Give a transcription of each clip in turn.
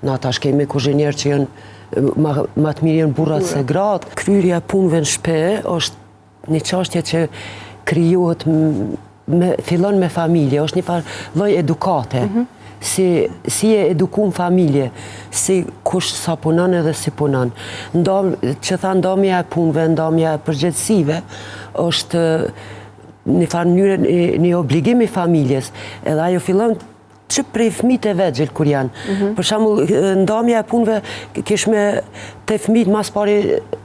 Na tash kemi kuzhinier që janë ma të mirë janë burrat se gratë. Kryerja e punëve në shtëpi është një çështje që krijohet fillon me familje, është një farë lloj edukate. Si e edukun familje, si kush sa punon edhe si punon. Që tha ndomja e punëve, ndomja e përgjegjësive, është një farë mënyrë, një obligim i familjes, edhe ajo fillon që prej fëmijët e vegjël kur janë. Për shembull, ndomja e punëve kish me te fëmijët mas pari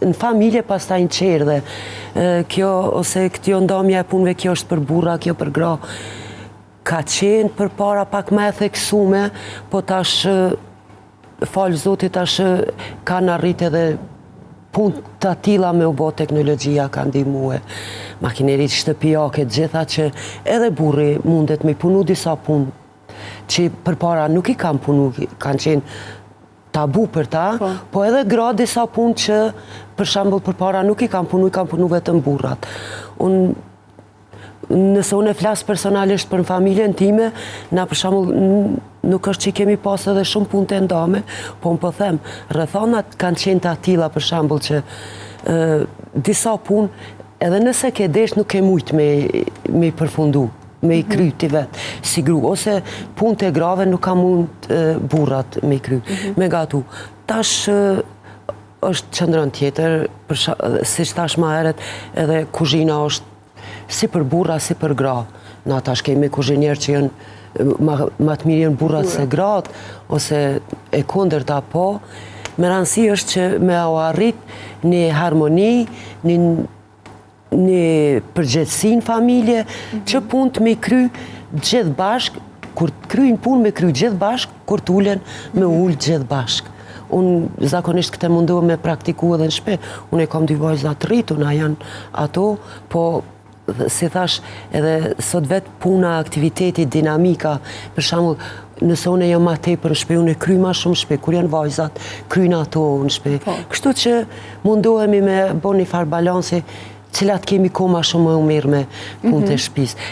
në familje, pastaj në qerdhe. Kjo ose kjo ndomja e punëve, kjo është për burra, kjo për gra. Ka qenë për para pak më e theksume, po tash, falë Zotit, tash kanë arrit edhe punë të tilla me u bë teknologjia ka ndihmue. Makinerit shtëpiake, gjitha që edhe burri mundet me punu disa punë që përpara nuk i kanë punu, kanë qenë tabu për ta, po edhe gra disa punë që për shembull përpara nuk i kanë punu vetëm burrat. Nëse unë e flas personalisht për familjen time, na për shembull nuk është që kemi pas edhe shumë punë të ndame, po më po them, rrethonat kanë qenë të tilla për shembull që disa punë edhe nëse ke desh nuk ke mujt me i përfundu, me i kry ti vetë si gru, ose punë të grave nuk ka mund burrat me i kry, me gatu. Tash është qëndron tjetër, si që tash ma heret, edhe kuzhina është si për burra, si për gra. Na tash kemi kuzhinier që janë ma të mirë janë burrat se gratë, ose e kundërta po. Me rëndësi është që me u arrit një harmoni, një përgjegjësi në familje, që punë të me kry gjithë bashkë, kur të kryjnë punë me kry gjithë bashkë, kur të ulen me ullë gjithë bashkë. Unë zakonisht këtë mundohem me praktiku edhe në shtëpi. Unë e kam dy vajza të rrituna, janë ato, po si thash, edhe sot vetë puna, aktiviteti, dinamika, për shembull, nëse unë jam ma tepër në shtëpi, unë e kryj ma shumë në shtëpi, kur janë vajzat, kryjnë ato në shtëpi. Kështu që mundohemi me bo një farë balansi, cilat kemi kohë ma shumë më mirë me punë të shtëpisë.